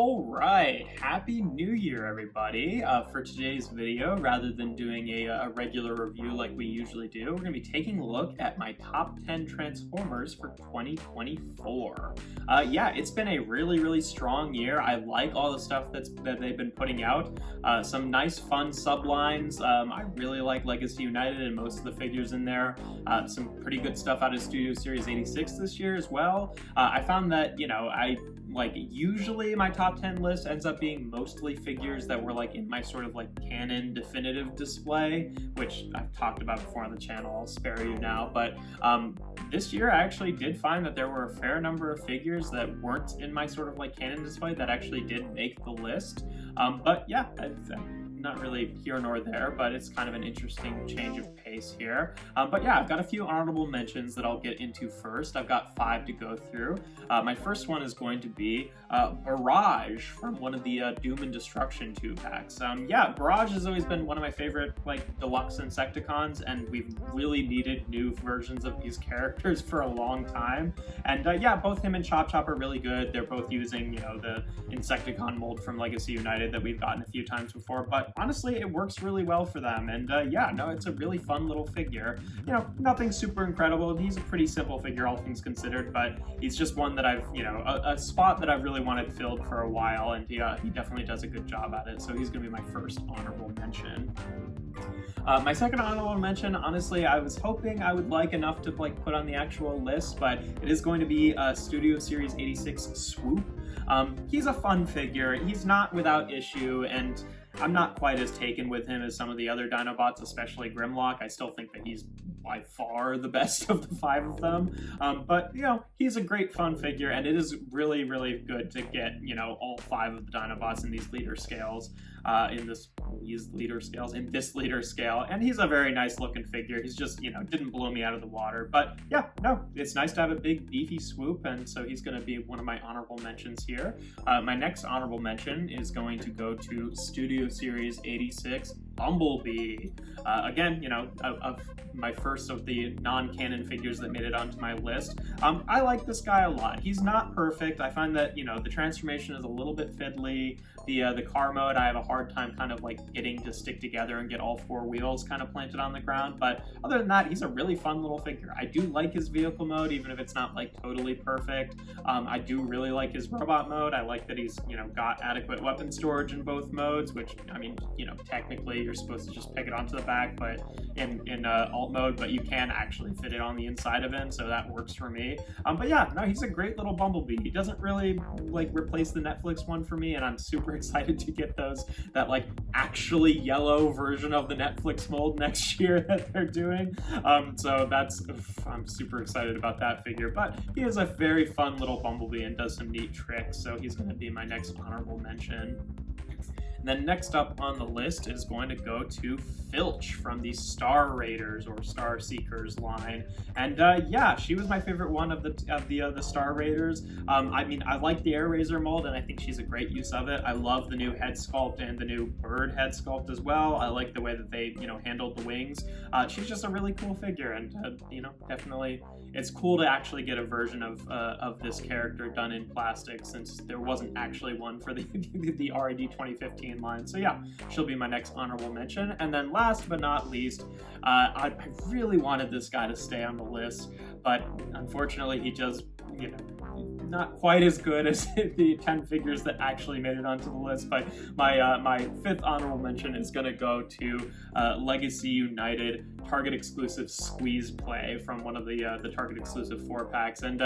All right, Happy New Year, everybody. For today's video, rather than doing a regular review like we usually do, we're going to be taking a look at my top 10 Transformers for 2024. Yeah, it's been a really strong year. I like all the stuff that they've been putting out. Some nice, fun sublines. I really like Legacy United and most of the figures in there. Some pretty good stuff out of Studio Series 86 this year as well. I found that, usually my top 10 list ends up being mostly figures that were in my sort of canon definitive display, which I've talked about before on the channel. I'll spare you now, but this year I actually did find that there were a fair number of figures that weren't in my sort of canon display that actually did make the list. But yeah, not really here nor there, but it's kind of an interesting change of pace here. But yeah, I've got a few honorable mentions that I'll get into first. I've got 5 to go through. My first one is going to be Barrage from one of the Doom and Destruction 2-packs. Yeah, Barrage has always been one of my favorite deluxe Insecticons, and we've really needed new versions of these characters for a long time. And yeah, both him and Chop Chop are really good. They're both using, the Insecticon mold from Legacy United that we've gotten a few times before, but honestly, it works really well for them. And yeah, no, it's a really fun little figure. Nothing super incredible. He's a pretty simple figure, all things considered, but he's just one that I've, a spot that I've really wanted filled for a while, and he definitely does a good job at it. So he's going to be my first honorable mention. My second honorable mention, honestly, I was hoping I would like enough to put on the actual list, but it is going to be Studio Series 86 Swoop. He's a fun figure. He's not without issue, and I'm not quite as taken with him as some of the other Dinobots, especially Grimlock. I still think that he's by far the best of the 5 of them. But, he's a great fun figure, and it is really good to get, all 5 of the Dinobots in these leader scales, in this leader scale. And he's a very nice looking figure. He's just, didn't blow me out of the water. But yeah, no, it's nice to have a big beefy Swoop, and so he's going to be one of my honorable mentions here. My next honorable mention is going to go to Studio Series 86 Bumblebee. Again, of my first of the non-canon figures that made it onto my list. I like this guy a lot. He's not perfect. I find that, the transformation is a little bit fiddly. The car mode, I have a hard time kind of getting to stick together and get all 4 wheels kind of planted on the ground. But other than that, he's a really fun little figure. I do like his vehicle mode, even if it's not totally perfect. I do really like his robot mode. I like that he's, got adequate weapon storage in both modes, which, I mean, technically you're supposed to just pick it onto the back, but in alt mode, but you can actually fit it on the inside of him, so that works for me. But yeah, no, he's a great little Bumblebee. He doesn't really replace the Netflix one for me, and I'm super excited to get that actually yellow version of the Netflix mold next year that they're doing. So I'm super excited about that figure. But he is a very fun little Bumblebee and does some neat tricks, so he's going to be my next honorable mention. And then next up on the list is going to go to Filch from the Star Raiders or Star Seekers line. And yeah, she was my favorite one of the Star Raiders. I mean, I like the Air Razor mold, and I think she's a great use of it. I love the new head sculpt and the new bird head sculpt as well. I like the way that they, handled the wings. She's just a really cool figure, and definitely it's cool to actually get a version of this character done in plastic, since there wasn't actually one for the RAD 2015 line. So yeah, she'll be my next honorable mention. And then last but not least, I really wanted this guy to stay on the list, but unfortunately he just, not quite as good as the 10 figures that actually made it onto the list. But my 5th honorable mention is going to go to Legacy United Target exclusive Squeeze Play from one of the Target exclusive 4-packs, and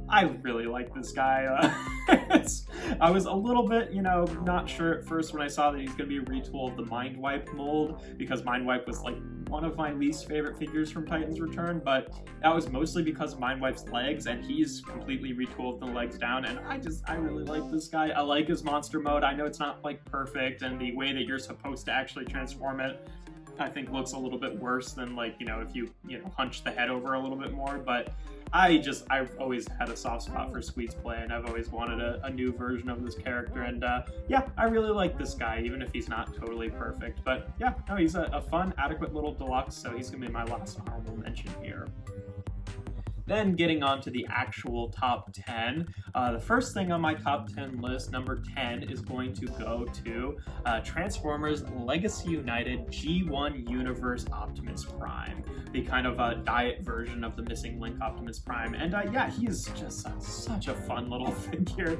I really like this guy. I was a little bit, not sure at first when I saw that he's going to be a retool of the Mindwipe mold, because Mindwipe was one of my least favorite figures from Titans Return, but that was mostly because of Mindwipe's legs, and he's completely retooled the legs down, and I really like this guy. I like his monster mode. I know it's not perfect, and the way that you're supposed to actually transform it, I think, looks a little bit worse than if you hunch the head over a little bit more. But I've always had a soft spot for Squeeze Play, and I've always wanted a new version of this character, and yeah, I really like this guy, even if he's not totally perfect. But yeah, no, he's a fun, adequate little deluxe, so he's gonna be my last honorable mention here. Then getting on to the actual top 10, the first thing on my top 10 list, number 10, is going to go to Transformers Legacy United G1 Universe Optimus Prime, the kind of diet version of the Missing Link Optimus Prime. And yeah, he is just such a fun little figure.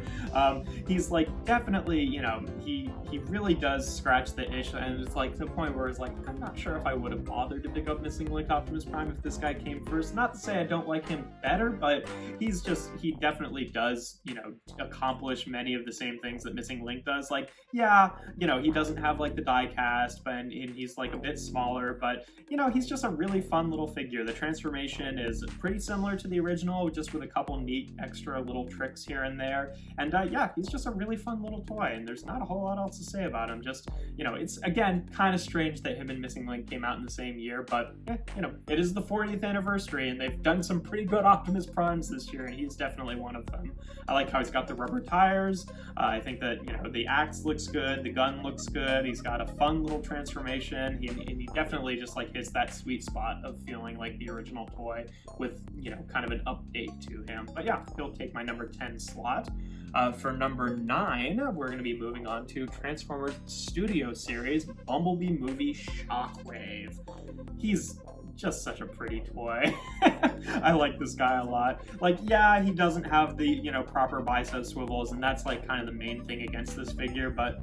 He's like definitely, you know, he really does scratch the itch, and it's like to the point where it's like, I'm not sure if I would have bothered to pick up Missing Link Optimus Prime if this guy came first. Not to say I don't like him better, but he definitely does, you know, accomplish many of the same things that Missing Link does. Like, yeah, you know, he doesn't have like the die cast, and he's like a bit smaller, but you know, he's just a really fun little figure. The transformation is pretty similar to the original, just with a couple neat extra little tricks here and there. And yeah, he's just a really fun little toy, and there's not a whole lot else to say about him. Just, you know, it's again kind of strange that him and Missing Link came out in the same year, but you know, it is the 40th anniversary, and they've done some pretty good Optimus Primes this year, and he's definitely one of them. I like how he's got the rubber tires. I think that, you know, the axe looks good, the gun looks good, he's got a fun little transformation, and he definitely just like hits that sweet spot of feeling like the original toy with, you know, kind of an update to him. But yeah, he'll take my number 10 slot. For number 9, we're going to be moving on to Transformers Studio Series Bumblebee Movie Shockwave. He's just such a pretty toy. I like this guy a lot. Like, yeah, he doesn't have the, you know, proper bicep swivels, and that's like kind of the main thing against this figure, but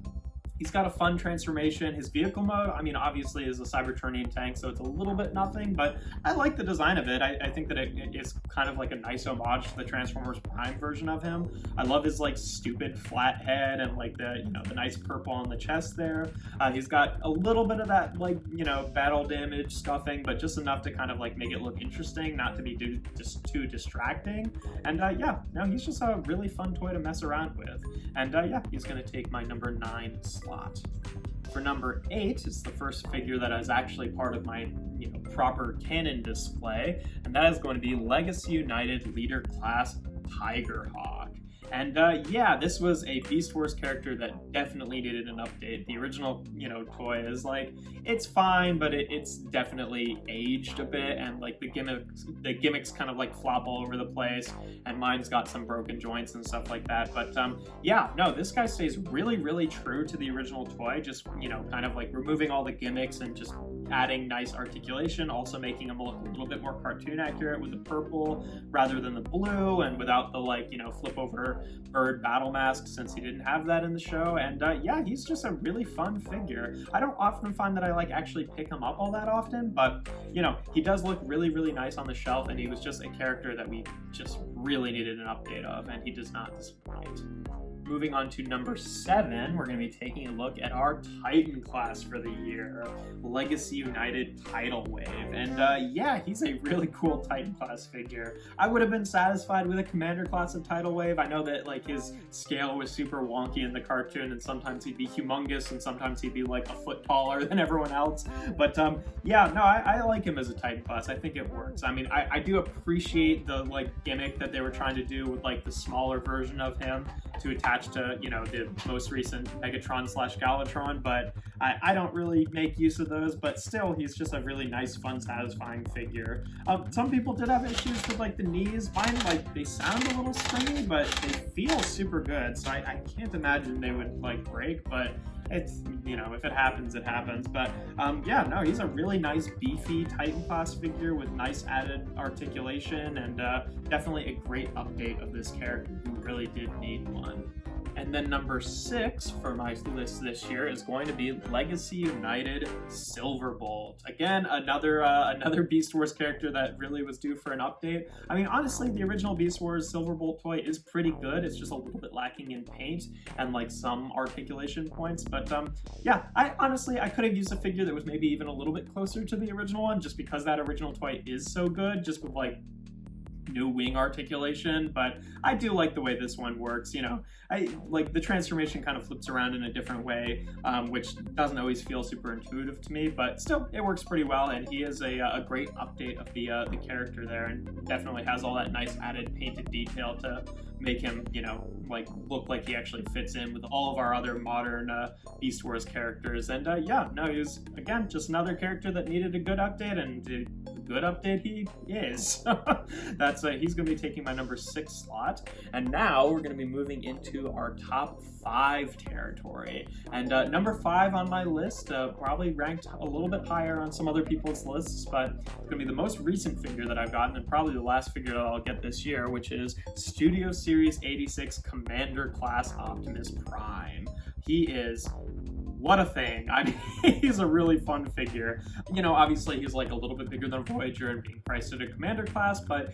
he's got a fun transformation. His vehicle mode, I mean, obviously is a Cybertronian tank, so it's a little bit nothing, but I like the design of it. I think that it is kind of like a nice homage to the Transformers Prime version of him. I love his like stupid flat head and like the, you know, the nice purple on the chest there. He's got a little bit of that like, you know, battle damage stuffing, but just enough to kind of like make it look interesting, not to be just too distracting. And yeah, no, he's just a really fun toy to mess around with. And yeah, he's gonna take my number 9 slot. For number 8, it's the first figure that is actually part of my, you know, proper canon display, and that is going to be Legacy United Leader Class Tigerhawk. And yeah, this was a Beast Wars character that definitely needed an update. The original, you know, toy is like, it's fine, but it's definitely aged a bit, and like the gimmicks kind of like flop all over the place, and mine's got some broken joints and stuff like that. But yeah, no, this guy stays really, really true to the original toy, just, you know, kind of like removing all the gimmicks and just adding nice articulation, also making him look a little bit more cartoon accurate with the purple rather than the blue, and without the like, you know, flip over bird battle mask, since he didn't have that in the show. And yeah, he's just a really fun figure. I don't often find that I like actually pick him up all that often, but you know, he does look really, really nice on the shelf, and he was just a character that we just really needed an update of, and he does not disappoint. Moving on to number 7, we're going to be taking a look at our Titan class for the year, Legacy United Tidal Wave. And yeah, he's a really cool Titan class figure. I would have been satisfied with a Commander class of Tidal Wave. I know that like his scale was super wonky in the cartoon, and sometimes he'd be humongous, and sometimes he'd be like a foot taller than everyone else. But yeah, no, I like him as a Titan class. I think it works. I mean, I do appreciate the like gimmick that they were trying to do with like the smaller version of him to attach to, you know, the most recent Megatron/Galvatron, but I don't really make use of those. But still, he's just a really nice, fun, satisfying figure. Some people did have issues with like the knees. Mine, like, they sound a little stringy, but they feel super good, so I can't imagine they would like break, but it's, you know, if it happens, it happens. But yeah, no, he's a really nice, beefy Titan class figure with nice added articulation, and definitely a great update of this character who really did need one. And then number 6 for my list this year is going to be Legacy United Silverbolt. Again, another Beast Wars character that really was due for an update. I mean, honestly, the original Beast Wars Silverbolt toy is pretty good. It's just a little bit lacking in paint and like some articulation points. But yeah, I could have used a figure that was maybe even a little bit closer to the original one, just because that original toy is so good, just with like new wing articulation. But I do like the way this one works. You know, I like the transformation kind of flips around in a different way, which doesn't always feel super intuitive to me, but still it works pretty well, and he is a great update of the character there, and definitely has all that nice added painted detail to make him, you know, like look like he actually fits in with all of our other modern Beast Wars characters. And yeah, no, he was again just another character that needed a good update, and good update he is. That's he's going to be taking my number 6 slot. And now we're going to be moving into our top 5 territory. And number 5 on my list, probably ranked a little bit higher on some other people's lists, but it's going to be the most recent figure that I've gotten, and probably the last figure that I'll get this year, which is Studio Series 86 Commander Class Optimus Prime. He is... what a thing. I mean, he's a really fun figure. You know, obviously he's like a little bit bigger than Voyager and being priced at a commander class, but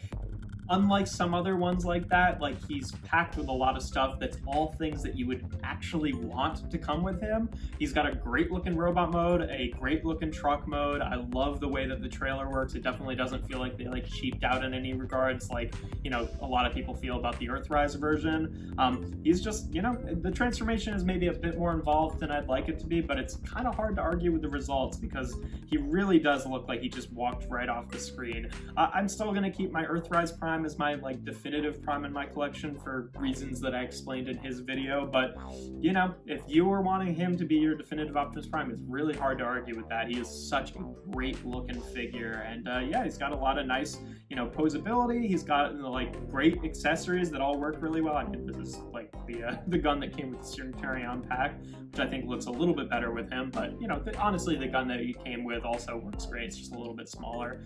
unlike some other ones like that, like he's packed with a lot of stuff that's all things that you would actually want to come with him. He's got a great looking robot mode, a great looking truck mode. I love the way that the trailer works. It definitely doesn't feel like they like cheaped out in any regards, like, you know, a lot of people feel about the Earthrise version. He's just, you know, the transformation is maybe a bit more involved than I'd like it to be, but it's kind of hard to argue with the results because he really does look like he just walked right off the screen. I'm still going to keep my Earthrise Prime as my like definitive Prime in my collection for reasons that I explained in his video, but you know, if you were wanting him to be your definitive Optimus Prime, it's really hard to argue with that. He is such a great looking figure, and yeah, he's got a lot of nice, you know, posability. He's got like great accessories that all work really well. I mean, this is like the gun that came with the Centurion pack, which I think looks a little bit better with him, but you know, honestly, the gun that he came with also works great. It's just a little bit smaller,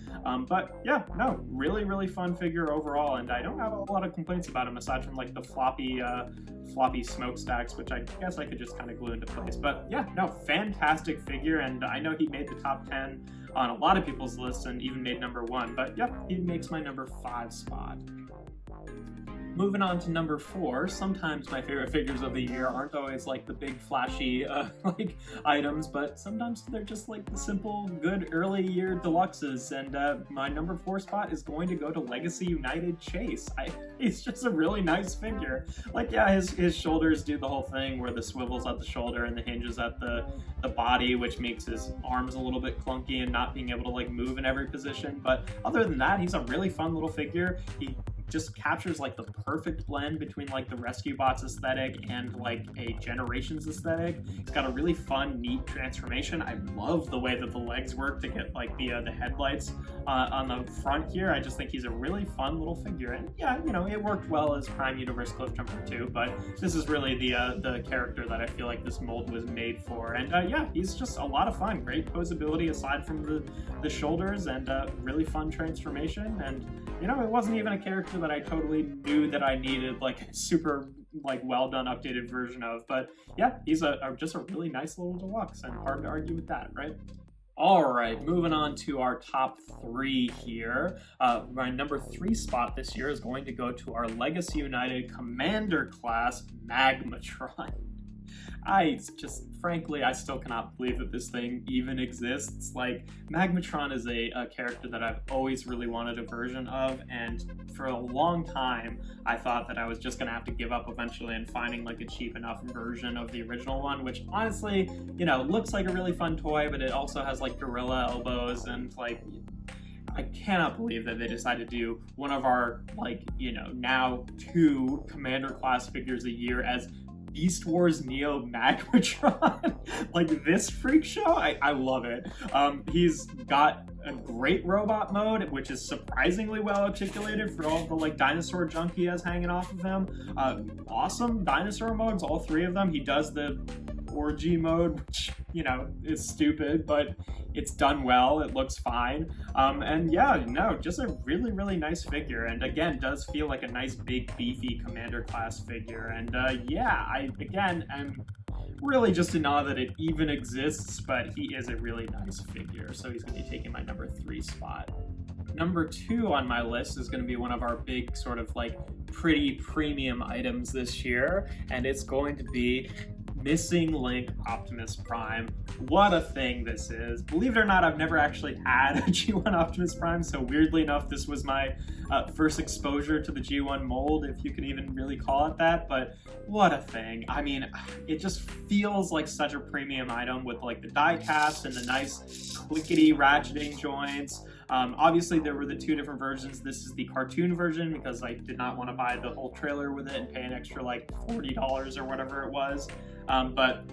but yeah, no, really fun figure overall, and I don't have a lot of complaints about him aside from like the floppy smokestacks, which I guess I could just kind of glue into place. But yeah, no, fantastic figure, and I know he made the top 10 on a lot of people's lists and even made number 1, but yep, he makes my number 5 spot. Moving on to number 4, sometimes my favorite figures of the year aren't always like the big flashy like items, but sometimes they're just like the simple, good early year deluxes, and my number 4 spot is going to go to Legacy United Chase. He's just a really nice figure. Like, yeah, his shoulders do the whole thing where the swivel's at the shoulder and the hinges at the body, which makes his arms a little bit clunky and not being able to like move in every position, but other than that, he's a really fun little figure. He just captures like the perfect blend between like the Rescue Bots aesthetic and like a Generations aesthetic. He's got a really fun, neat transformation. I love the way that the legs work to get like the headlights on the front here. I just think he's a really fun little figure, and yeah, you know, it worked well as Prime Universe Cliffjumper too, but this is really the character that I feel like this mold was made for, and yeah, he's just a lot of fun. Great posability aside from the shoulders, and really fun transformation, and you know, it wasn't even a character that I totally knew that I needed like a super like well done updated version of, but yeah, he's just a really nice little deluxe, and hard to argue with that, right? All right, moving on to our top 3 here. My number 3 spot this year is going to go to our Legacy United Commander Class Magmatron. Frankly, I still cannot believe that this thing even exists. Like, Magmatron is a character that I've always really wanted a version of, and for a long time, I thought that I was just gonna have to give up eventually and finding like a cheap enough version of the original one, which honestly, you know, looks like a really fun toy, but it also has like gorilla elbows, and like, I cannot believe that they decided to do one of our, like, you know, now 2 Commander class figures a year as Beast Wars Neo Magmatron. Like, this freak show, I love it. He's got a great robot mode, which is surprisingly well articulated for all the like dinosaur junk he has hanging off of him. Awesome dinosaur modes, all 3 of them. He does the orgy mode, which, you know, is stupid, but it's done well. It looks fine. And yeah, no, just a really nice figure, and again, does feel like a nice big beefy commander class figure. And yeah, I'm really just in awe that it even exists, but he is a really nice figure, so he's going to be taking my number 3 spot. Number 2 on my list is going to be one of our big sort of like pretty premium items this year, and it's going to be Missing Link Optimus Prime. What a thing this is. Believe it or not, I've never actually had a G1 Optimus Prime, so weirdly enough, this was my first exposure to the G1 mold, if you can even really call it that, but what a thing. I mean, it just feels like such a premium item with like the die cast and the nice clickety ratcheting joints. Obviously, there were the 2 different versions. This is the cartoon version because I did not want to buy the whole trailer with it and pay an extra like $40 or whatever it was. But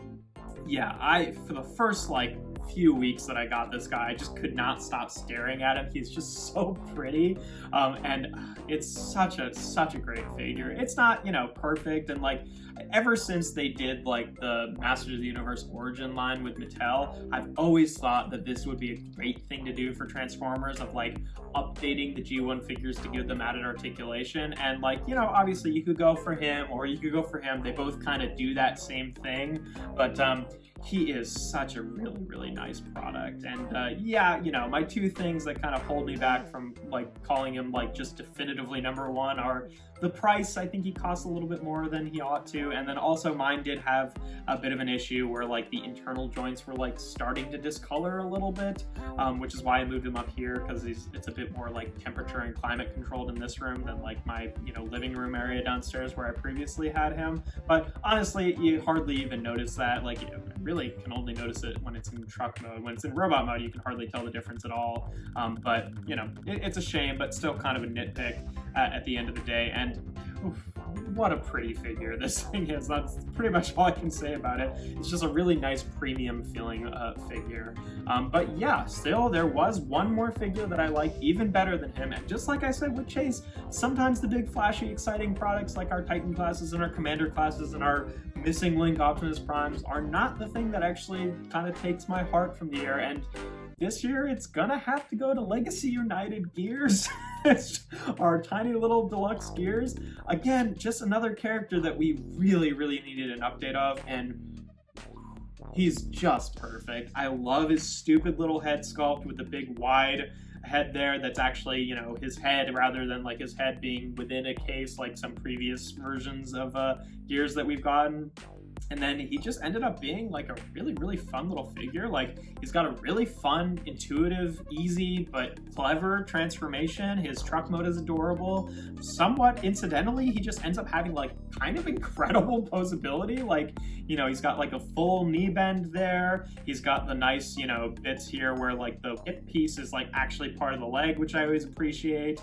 yeah, for the first like few weeks that I got this guy, I just could not stop staring at him. He's just so pretty, and it's such a great figure. It's not, you know, perfect, and like ever since they did like the Masters of the Universe origin line with Mattel, I've always thought that this would be a great thing to do for Transformers, of like updating the G1 figures to give them added articulation. And like, you know, obviously you could go for him or you could go for him. They both kind of do that same thing, but he is such a really nice product. And yeah, you know, my two things that kind of hold me back from like calling him like just definitively #1 are the price. I think he costs a little bit more than he ought to, and then also mine did have a bit of an issue where like the internal joints were like starting to discolor a little bit, which is why I moved him up here, because it's a bit more like temperature and climate controlled in this room than like my, you know, living room area downstairs where I previously had him. But honestly, you hardly even notice that. Like, you really can only notice it when it's in truck mode. When it's in robot mode, you can hardly tell the difference at all. But you know, it's a shame, but still kind of a nitpick at the end of the day. And oof, what a pretty figure this thing is. That's pretty much all I can say about it. It's just a really nice premium feeling figure. But yeah, still there was one more figure that I liked even better than him. And just like I said with Chase, sometimes the big flashy exciting products like our Titan classes and our Commander classes and our Missing Link Optimus Primes are not the thing that actually kind of takes my heart from the air. And this year, it's gonna have to go to Legacy United Gears. Our tiny little deluxe Gears. Again, just another character that we really needed an update of, and he's just perfect. I love his stupid little head sculpt with the big wide head there that's actually, you know, his head rather than like his head being within a case like some previous versions of Gears that we've gotten. And then he just ended up being like a really fun little figure. Like, he's got a really fun, intuitive, easy, but clever transformation. His truck mode is adorable. Somewhat incidentally, he just ends up having like kind of incredible posability. Like, you know, he's got like a full knee bend there. He's got the nice, you know, bits here where like the hip piece is like actually part of the leg, which I always appreciate.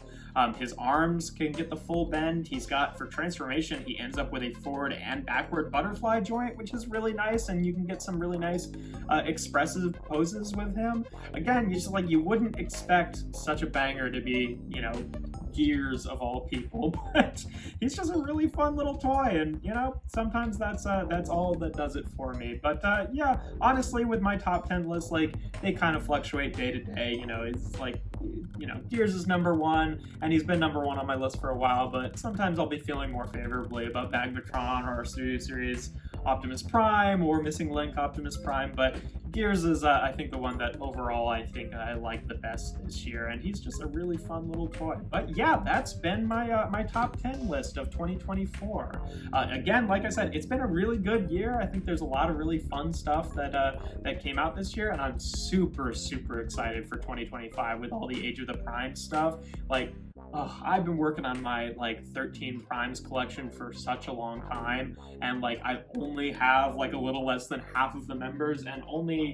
His arms can get the full bend. He's got, for transformation, he ends up with a forward and backward butterfly joint, which is really nice, and you can get some really nice expressive poses with him. Again, you just like, you wouldn't expect such a banger to be, you know, Gears of all people, but he's just a really fun little toy, and you know, sometimes that's all that does it for me. But yeah, honestly, with my top 10 list, like, they kind of fluctuate day to day. You know, it's like, you know, Gears is #1, and he's been #1 on my list for a while, but sometimes I'll be feeling more favorably about Magmatron or our Studio Series Optimus Prime or Missing Link Optimus Prime, but Gears is, I think, the one that overall I think I like the best this year, and he's just a really fun little toy. But yeah, that's been my my top 10 list of 2024. Again, like I said, it's been a really good year. I think there's a lot of really fun stuff that that came out this year, and I'm super excited for 2025 with all the Age of the Prime stuff. Like, I've been working on my like 13 Primes collection for such a long time, and like I only have like a little less than half of the members, and only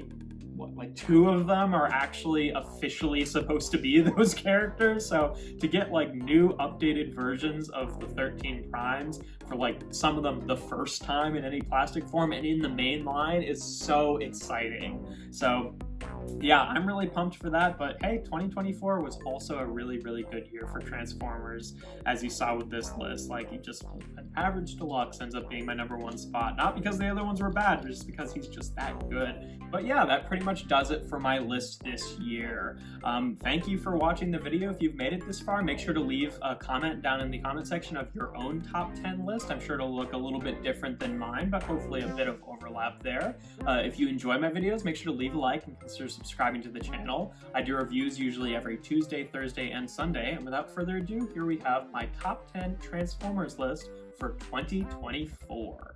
like 2 of them are actually officially supposed to be those characters. So to get like new updated versions of the 13 Primes for like some of them the first time in any plastic form and in the main line is so exciting. So yeah, I'm really pumped for that. But hey, 2024 was also a really good year for Transformers, as you saw with this list. Like, an average deluxe ends up being my #1 spot, not because the other ones were bad, but just because he's just that good. But yeah, that pretty much does it for my list this year. Thank you for watching the video. If you've made it this far, make sure to leave a comment down in the comment section of your own top 10 list. I'm sure it'll look a little bit different than mine, but hopefully a bit of overlap there. If you enjoy my videos, make sure to leave a like and consider subscribing to the channel. I do reviews usually every Tuesday, Thursday, and Sunday. And without further ado, here we have my top 10 Transformers list for 2024.